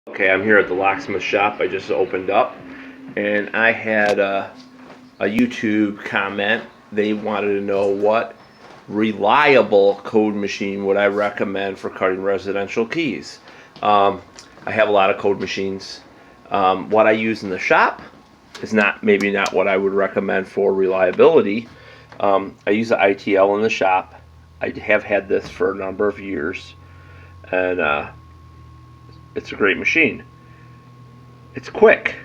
Okay, I'm here at the locksmith shop. I just opened up, and I had a YouTube comment. They wanted to know what reliable code machine would I recommend for cutting residential keys. I have a lot of code machines. What I use in the shop is maybe not what I would recommend for reliability. I use the ITL in the shop. I have had this for a number of years, and it's a great machine. It's quick,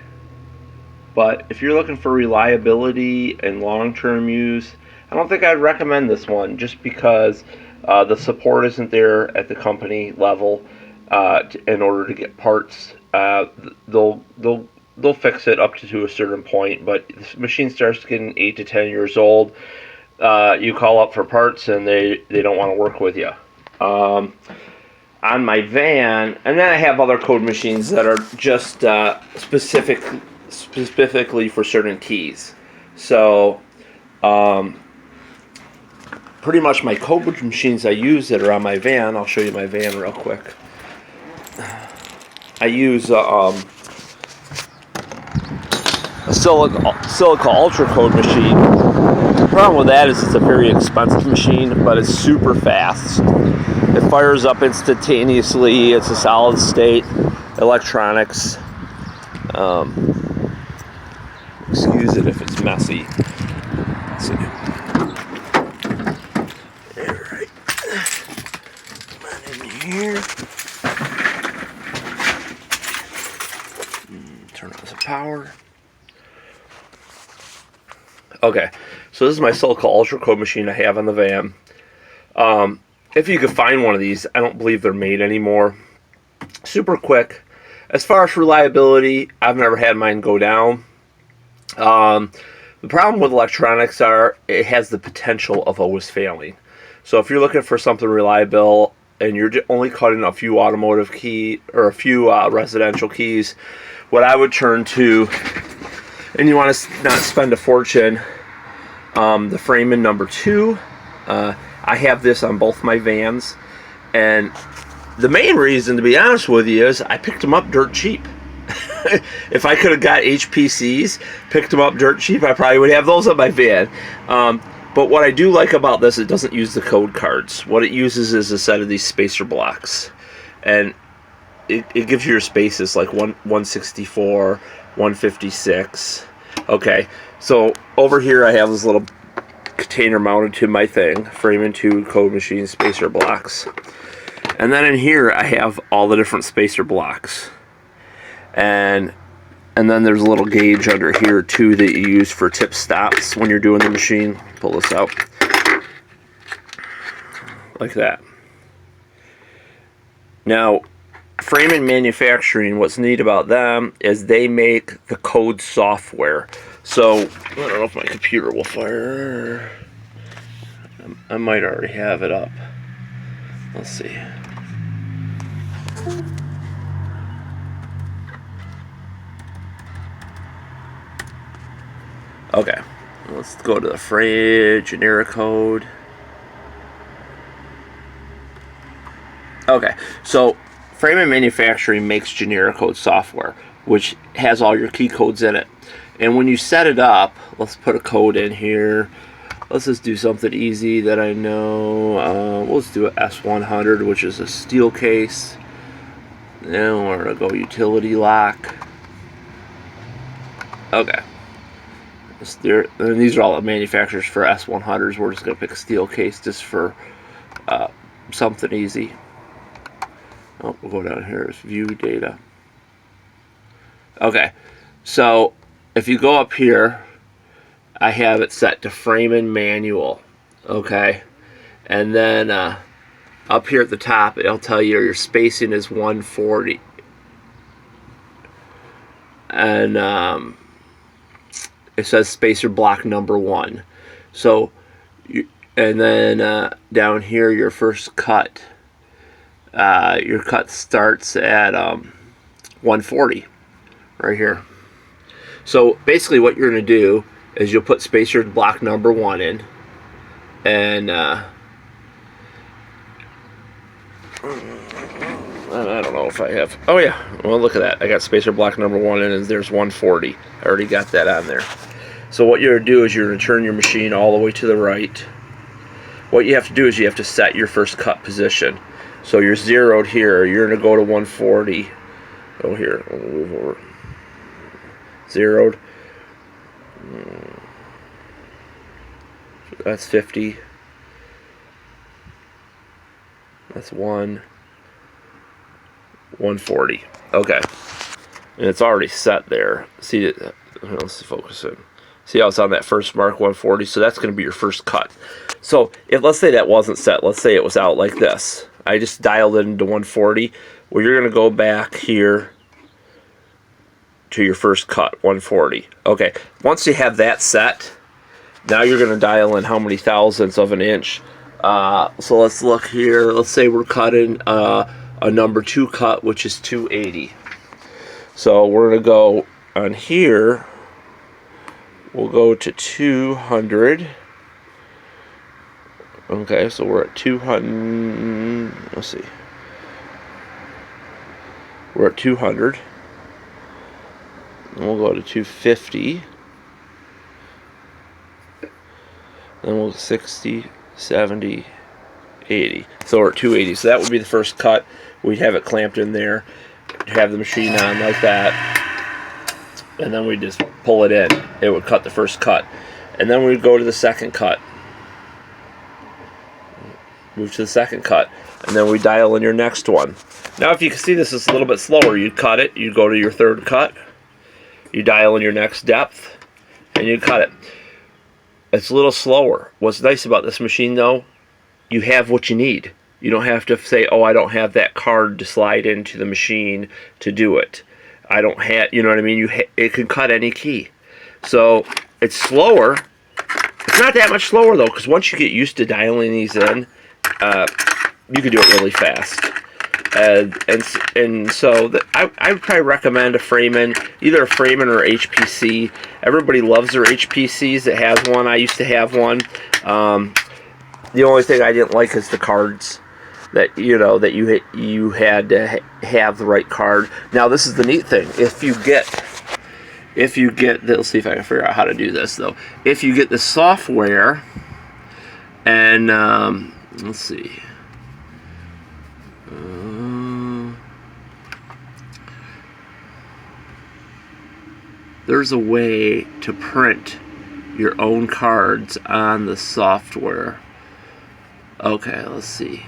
but if you're looking for reliability and long-term use, I don't think I'd recommend this one, just because the support isn't there at the company level. In order to get parts, they'll fix it up to a certain point, but the machine starts getting 8 to 10 years old. You call up for parts and they don't want to work with you. On my van, and then I have other code machines that are just specifically for certain keys. So pretty much my code machines I use that are on my van, I'll show you my van real quick. I use a Silica Ultra code machine. The problem with that is it's a very expensive machine, but it's super fast. It fires up instantaneously. It's a solid state electronics. Excuse it if it's messy. Let's see. Alright. Come on in here. Turn on some power. Okay, so this is my Silica Ultra code machine I have on the van. If you could find one of these, I don't believe they're made anymore. Super quick. As far as reliability, I've never had mine go down. The problem with electronics are it has the potential of always failing. So if you're looking for something reliable and you're only cutting a few automotive key or a few residential keys, what I would turn to, and you want to not spend a fortune, the Freiman number 2. I have this on both my vans, and the main reason, to be honest with you, is I picked them up dirt cheap. If I could have got HPCs, picked them up dirt cheap, I probably would have those on my van. But what I do like about this, it doesn't use the code cards. What it uses is a set of these spacer blocks, and it gives you your spaces like 164, 156. Okay, so over here I have this little container mounted to my thing, Freiman 2 code machine spacer blocks, and then in here I have all the different spacer blocks, and then there's a little gauge under here too that you use for tip stops when you're doing the machine. Pull this out like that. Now Freiman Manufacturing, what's neat about them is they make the code software. So, I don't know if my computer will fire. I might already have it up. Let's see. Okay, let's go to the generic code. Okay, so Freiman Manufacturing makes generic code software, which has all your key codes in it. And when you set it up, let's put a code in here. Let's just do something easy that I know. Let's do a S100, which is a steel case. Then we're going to go utility lock. Okay. And these are all the manufacturers for S100s. We're just going to pick a steel case just for something easy. Oh, we'll go down here. It's view data. Okay, so if you go up here, I have it set to Freiman manual. Okay, and then up here at the top, it'll tell you your spacing is 140, and it says spacer block number 1. So, and then down here, your first cut. Your cut starts at 140 right here. So basically what you're going to do is you'll put spacer block number 1 in, and I don't know if I have. Oh yeah, well look at that. I got spacer block number 1 in, and there's 140. I already got that on there. So what you're going to do is you're going to turn your machine all the way to the right. What you have to do is you have to set your first cut position. So you're zeroed here. You're going to go to 140. Oh here, I'll move over. Zeroed. That's 50. That's 140. Okay. And it's already set there. See it? Let's focus in. See how it's on that first mark, 140? So that's going to be your first cut. So if, let's say that wasn't set. Let's say it was out like this. I just dialed it into 140. Well, you're going to go back here to your first cut, 140. Okay. Once you have that set, now you're going to dial in how many thousandths of an inch. So let's look here. Let's say we're cutting a number 2 cut, which is 280. So we're going to go on here. We'll go to 200. Okay, so we're at 200. Let's see. We're at 200. And we'll go to 250. Then we'll 60, 70, 80. So we're at 280. So that would be the first cut. We'd have it clamped in there. Have the machine on like that. And then we just pull it in. It would cut the first cut. And then we'd go to the second cut. Move to the second cut. And then we dial in your next one. Now if you can see this is a little bit slower, you'd cut it, you'd go to your third cut, you dial in your next depth, and you cut it. It's a little slower. What's nice about this machine though, you have what you need. You don't have to say, oh, I don't have that card to slide into the machine to do it. I don't have, you know what I mean? It can cut any key. So it's slower. It's not that much slower though, because once you get used to dialing these in, you can do it really fast. And so I would probably recommend a Framan, either a Framan or HPC. Everybody loves their HPCs that has one. I used to have one. The only thing I didn't like is the cards. That you had to have the right card. Now this is the neat thing. If you get, let's see if I can figure out how to do this though. If you get the software, and let's see, there's a way to print your own cards on the software. Okay, let's see.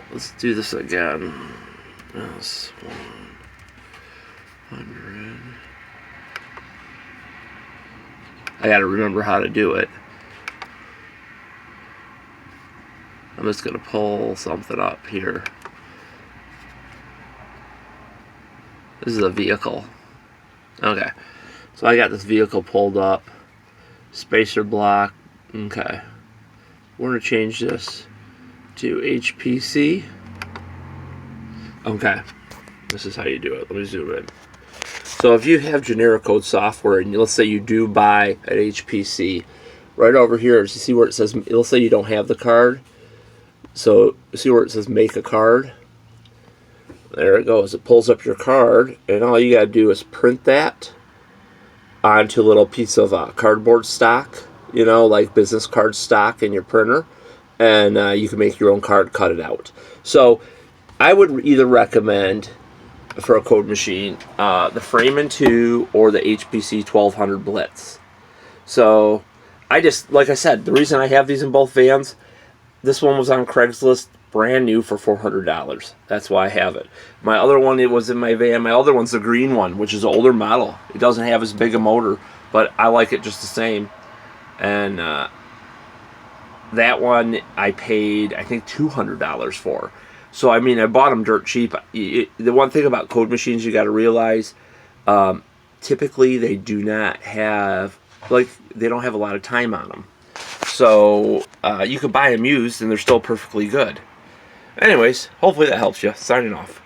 Let's do this again. That's 100. I gotta remember how to do it. I'm just gonna pull something up here. This is a vehicle. Okay. So I got this vehicle pulled up. Spacer block. Okay. We're gonna change this to HPC. Okay, this is how you do it. Let me zoom in. So if you have generic code software, and let's say you do buy an HPC, right over here, you see where it says, let's say you don't have the card. So see where it says make a card? There it goes. It pulls up your card, and all you gotta do is print that onto a little piece of cardboard stock, like business card stock in your printer. And you can make your own card, cut it out. So I would either recommend, for a code machine, the Framan 2 or the HPC 1200 Blitz. So like I said, the reason I have these in both vans, this one was on Craigslist, brand new for $400. That's why I have it. My other one, it was in my van. My other one's the green one, which is an older model. It doesn't have as big a motor, but I like it just the same. And that one I paid, I think, $200 for. So, I mean, I bought them dirt cheap. The one thing about code machines you got to realize, typically they do not have, they don't have a lot of time on them. So, you can buy them used and they're still perfectly good. Anyways, hopefully that helps you. Signing off.